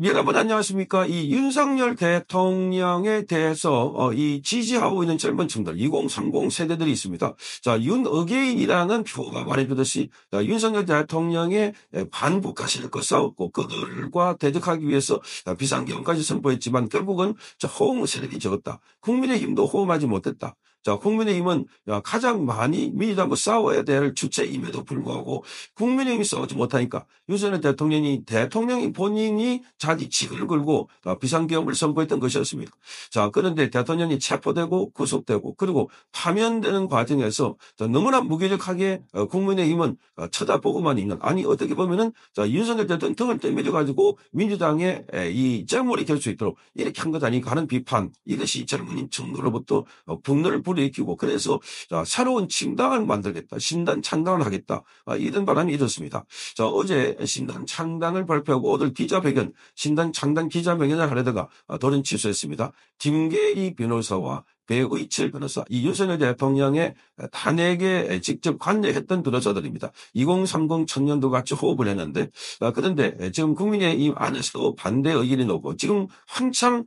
여러분 안녕하십니까? 이 윤석열 대통령에 대해서 이 지지하고 있는 젊은 층들 2030 세대들이 있습니다. 자, 윤어게인이라는 표가 말해주듯이 윤석열 대통령의 반북 실력과 싸웠고 그들과 대적하기 위해서 비상경까지 선포했지만 결국은 호응 세력이 적었다. 국민의힘도 호응하지 못했다. 자, 국민의힘은 가장 많이 민주당과 싸워야 될 주체임에도 불구하고 국민의힘이 싸우지 못하니까 윤석열 대통령이 본인이 자기 직을 걸고 비상계엄을 선포했던 것이었습니다. 자, 그런데 대통령이 체포되고 구속되고 그리고 파면되는 과정에서 너무나 무기력하게 국민의힘은 쳐다보고만 있는, 아니 어떻게 보면은 윤석열 대통령 등을 떠밀어 가지고 민주당의 이 쟁물이 될 수 있도록 이렇게 한 것 아닌가 하는 비판, 이것이 젊은 층으로부터 분노를 불러일으키고 그래서 새로운 신당을 만들겠다, 신당 창당을 하겠다, 이런 바람이 일었습니다. 자, 어제 신당 창당을 발표하고 오늘 기자회견, 신당 창당 기자회견을 하려다가 돌연 취소했습니다. 김계희 변호사와 배의철 변호사, 이 윤석열 대통령의 탄핵에 직접 관여했던 변호사들입니다. 2030 청년도 같이 호흡을 했는데, 그런데 지금 국민의힘 안에서도 반대 의견이 높고, 지금 한참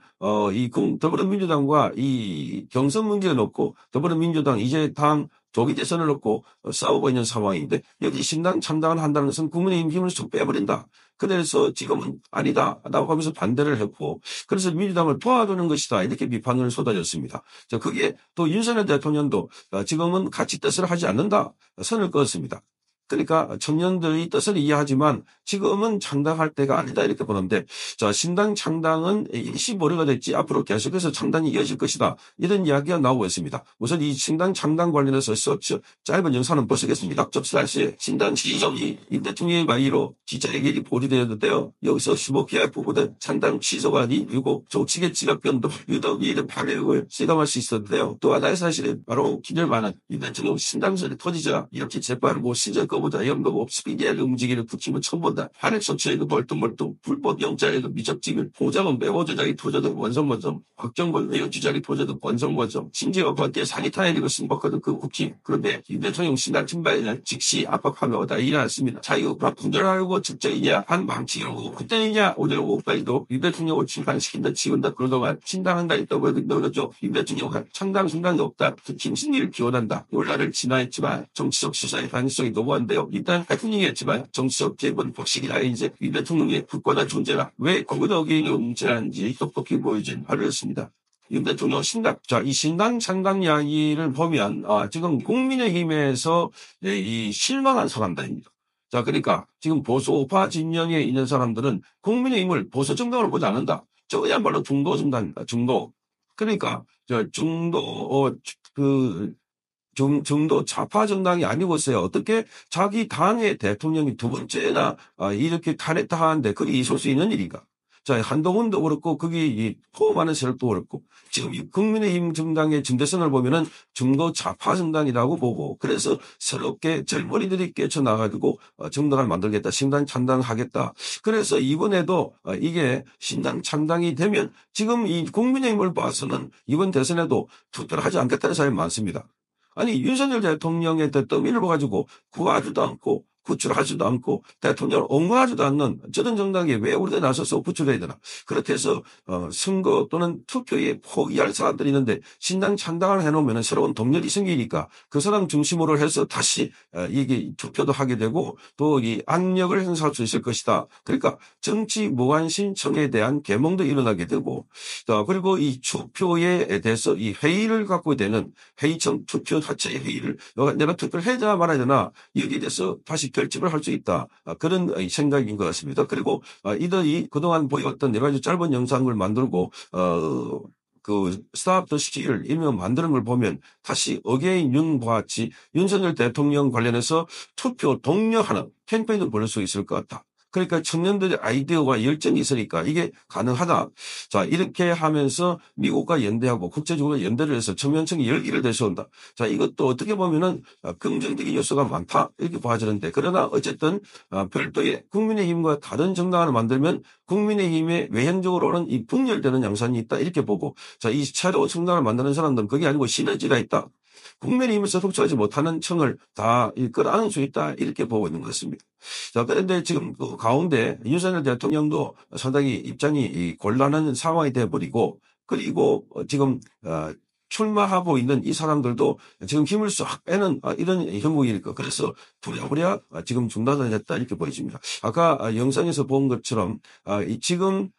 이 더불어민주당과 이 경선 문제가 높고, 더불어민주당 이제 당 조기 대선을 놓고 싸우고 있는 상황인데, 여기 신당 창당을 한다는 것은 국민의힘 힘을 좀 빼버린다. 그래서 지금은 아니다 라고 하면서 반대를 했고, 그래서 민주당을 도와주는 것이다 이렇게 비판을 쏟아졌습니다. 그게 또 윤석열 대통령도 지금은 같이 뜻을 하지 않는다 선을 그었습니다. 그러니까 청년들의 뜻을 이해하지만 지금은 창당할 때가 아니다 이렇게 보는데, 자, 신당 창당은 일시보류가 됐지 앞으로 계속해서 창당이 이어질 것이다 이런 이야기가 나오고 있습니다. 우선 이 신당 창당 관련해서 짧은 영상은 보시겠습니다. 접수할시 신당 지지점이 이 대통령의 말의로 기자회견이 보류되었는데요. 여기서 15개월 부부는 창당 취소가 아니고 조직의 지각변동 유독이를 발행을 실감할 수 있었는데요. 또 하나의 사실은 바로 기념하는 이 대통령 신당선이 터지자 이렇게 재판을 못 시절 보다 연금 없이 이해를 움직이는 국힘은 처음 본다. 한해 소추에도 멀뚱멀뚱 불법 영장에도 미적직을 보장은 매워 조작이 터져도 원성원성, 확정권 외유 주작이 터져도 원성원성, 심지어 관계 사기타이리고 승복하던 그 국힘. 그런데 이 대통령 신당 친박이는 즉시 압박하며 다 일어났습니다. 자유가 분절하려고 직전이냐 한 망치려고 그때이냐 오늘 오후까지도 이 대통령을 침판시킨다 치운다 그러더만 신당한다 했다고 그러죠. 이 대통령은 창당 순간이 없다. 국힘 승리를 기원한다. 논란을 진화했지만 정치적 시사의 가능성이 너무한 일단 대통령이었지만 정치적 재본 복식이나 이제 이 대통령의 굳건한 존재라 왜 거기덕이 문제라는지 똑똑히 보여준 바였습니다. 윤 대통령 신당, 자, 이 신당 창당 이야기를 보면 지금 국민의힘에서 이 실망한 사람들입니다. 자, 그러니까 지금 보수파 진영에 있는 사람들은 국민의힘을 보수 정당으로 보지 않는다. 저야말로 중도 정당입니다. 중도. 그러니까 중도 좌파 정당이 아니고서야 어떻게 자기 당의 대통령이 두 번째나 이렇게 탄핵하는데 그게 있을 수 있는 일인가? 자, 한동훈도 그렇고 거기 포함하는 세력도 그렇고 지금 국민의힘 정당의 정대선을 보면은 중도 좌파 정당이라고 보고, 그래서 새롭게 젊은이들이 깨쳐나가지고 정당을 만들겠다, 신당 창당하겠다. 그래서 이번에도 이게 신당 창당이 되면 지금 이 국민의힘을 봐서는 이번 대선에도 투표를 하지 않겠다는 사람이 많습니다. 아니, 윤석열 대통령의 떠밀을 봐가지고 구하지도 않고 구출하지도 않고 대통령을 옹호하지도 않는 저런 정당에 왜 우리가 나서서 구출해야 되나. 그렇게 해서 선거 또는 투표에 포기할 사람들이 있는데 신당 창당을 해놓으면 새로운 동력이 생기니까 그 사람 중심으로 해서 다시 이게 투표도 하게 되고 또 이 압력을 행사할 수 있을 것이다. 그러니까 정치 무관 신청에 대한 계몽도 일어나게 되고, 그리고 이 투표에 대해서 이 회의를 갖고 되는 회의청 투표 자체의 회의를 내가 투표를 해야 말아야 되나 여기에 대해서 다시 결집을 할 수 있다. 그런 생각인 것 같습니다. 그리고 이들이 그동안 보여왔던 여러 가지 짧은 영상을 만들고 그 스탑 더 스틸 일명 만드는 걸 보면 다시 어게인 윤과 같이 윤석열 대통령 관련해서 투표 독려하는 캠페인을 벌일 수 있을 것 같다. 그러니까 청년들의 아이디어와 열정이 있으니까 이게 가능하다. 자, 이렇게 하면서 미국과 연대하고 국제적으로 연대를 해서 청년층이 열기를 내세운다. 자, 이것도 어떻게 보면은 긍정적인 요소가 많다 이렇게 봐지는데, 그러나 어쨌든 별도의 국민의힘과 다른 정당을 만들면 국민의힘의 외형적으로는 이 분열되는 양상이 있다 이렇게 보고, 자, 이 새로운 정당을 만드는 사람들은 그게 아니고 시너지가 있다. 국민의힘에서 속출하지 못하는 청을 다 끌어안을 수 있다 이렇게 보고 있는 것 같습니다. 자, 그런데 지금 그 가운데 윤석열 대통령도 상당히 입장이 곤란한 상황이 돼버리고 그리고 지금 출마하고 있는 이 사람들도 지금 힘을 쏙 빼는 이런 형국이니까 그래서 부랴부랴 지금 중단을 했다 이렇게 보여집니다. 아까 영상에서 본 것처럼 지금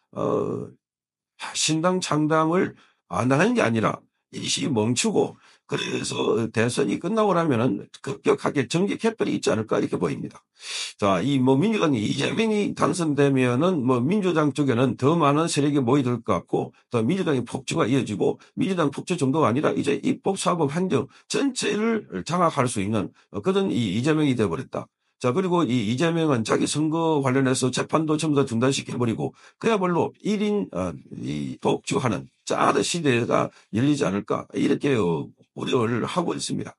신당 창당을 안 하는 게 아니라 일시 멈추고 그래서 대선이 끝나고 나면은 급격하게 정계 개편이 있지 않을까 이렇게 보입니다. 자, 민주당이 이재명이 당선되면은 민주당 쪽에는 더 많은 세력이 모이들 것 같고 또 민주당의 폭주가 이어지고 민주당 폭주 정도가 아니라 이제 입법, 사법, 행정 전체를 장악할 수 있는 그런 이재명이 되어버렸다. 자, 그리고 이재명은 자기 선거 관련해서 재판도 전부 다 중단시켜버리고 그야말로 1인 독주하는 짜드 시대가 열리지 않을까 이렇게 우려를 하고 있습니다.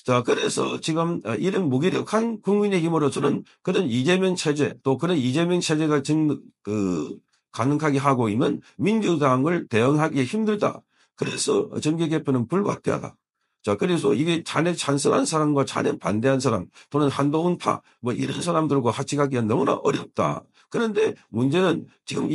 자, 그래서 지금 이런 무기력한 국민의힘으로서는 그런 이재명 체제 또 그런 이재명 체제가 가능하게 하고 있는 민주당을 대응하기 힘들다. 그래서 정계 개편은 불가피하다. 자, 그래서 이게 자네 찬성한 사람과 자네 반대한 사람 또는 한동훈파 이런 사람들과 같이 가기가 너무나 어렵다. 그런데 문제는 지금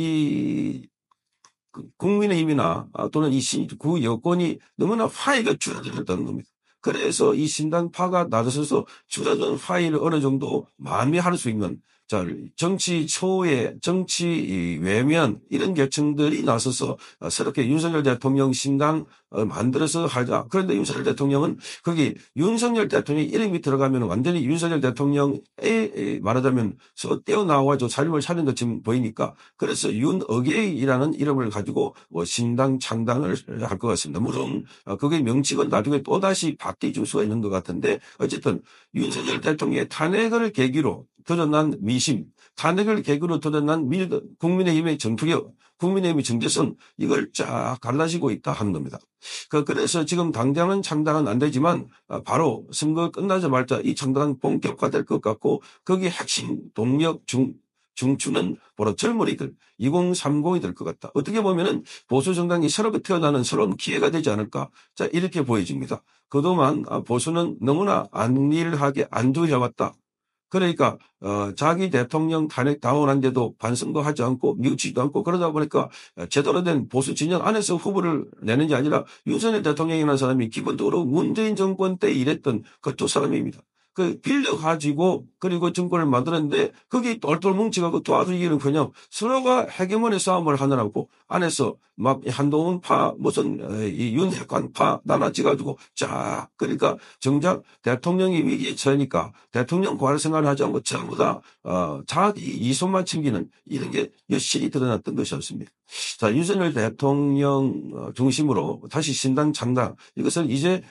국민의힘이나 또는 구 여권이 너무나 화해가 줄어들었다는 겁니다. 그래서 이 신당파가 나서서 줄어든 화해를 어느 정도 만회할 수 있는 정치 초회, 정치 외면 이런 계층들이 나서서 새롭게 윤석열 대통령 신당 만들어서 하자. 그런데 윤석열 대통령은 거기 윤석열 대통령 이름이 들어가면 완전히 윤석열 대통령의 말하자면 떼어나와가지고 자lim을 차린 것처럼 보이니까 그래서 윤어게이라는 이름을 가지고 신당 창당을 할 것 같습니다. 물론 그게 명칭은 나중에 또다시 바뀌어질 수가 있는 것 같은데 어쨌든 윤석열 대통령의 탄핵을 계기로 드러난 미심, 탄핵을 계기로 드러난 국민의힘의 전투력, 국민의힘의 정체성 이걸 쫙 갈라지고 있다 하는 겁니다. 그래서 지금 당장은 창당은 안 되지만 바로 선거 끝나자마자 이 창당은 본격화될 것 같고 거기에 핵심 동력 중추는 바로 젊은이들 2030이 될 것 같다. 어떻게 보면은 보수 정당이 새롭게 태어나는 새로운 기회가 되지 않을까. 자, 이렇게 보여집니다. 그동안 보수는 너무나 안일하게 안주해왔다. 그러니까 자기 대통령 탄핵 당원한데도 반성도 하지 않고 뉘우치지도 않고 그러다 보니까 제대로 된 보수 진영 안에서 후보를 내는 게 아니라 윤석열 대통령이라는 사람이 기본적으로 문재인 정권 때 일했던 그 두 사람입니다. 빌려가지고 그리고 정권을 만들었는데 거기 똘똘 뭉쳐가고 도와주기는 그냥 서로가 헤게모니 싸움을 하느라고 안에서 막 한동훈파 무슨 이 윤핵관파 나눠지가지고 자 그러니까 정작 대통령이 위기에 처하니까 대통령 고할 생활을 하지 않고 전부 다 자기 이손만 챙기는 이런 게 여실히 드러났던 것이었습니다. 자, 윤석열 대통령 중심으로 다시 신당 창당 이것은 이제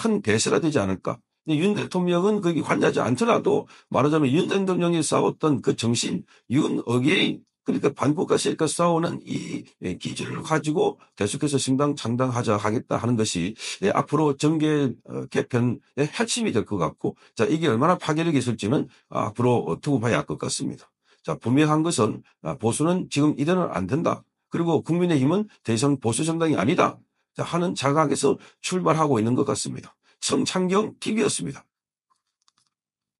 큰 대세가 되지 않을까. 윤 대통령은 거기 관여하지 않더라도 말하자면 윤 대통령이 싸웠던 그 정신, 윤어게인 그러니까 반국가 세력과 싸우는 이 기준을 가지고 계속해서 신당 창당하자 하겠다 하는 것이 앞으로 정계 개편의 핵심이 될 것 같고 자 이게 얼마나 파괴력이 있을지는 앞으로 두고 봐야 할 것 같습니다. 자 분명한 것은 보수는 지금 이대로는 안 된다. 그리고 국민의힘은 더 이상 보수 정당이 아니다 하는 자각에서 출발하고 있는 것 같습니다. 성창경 TV였습니다.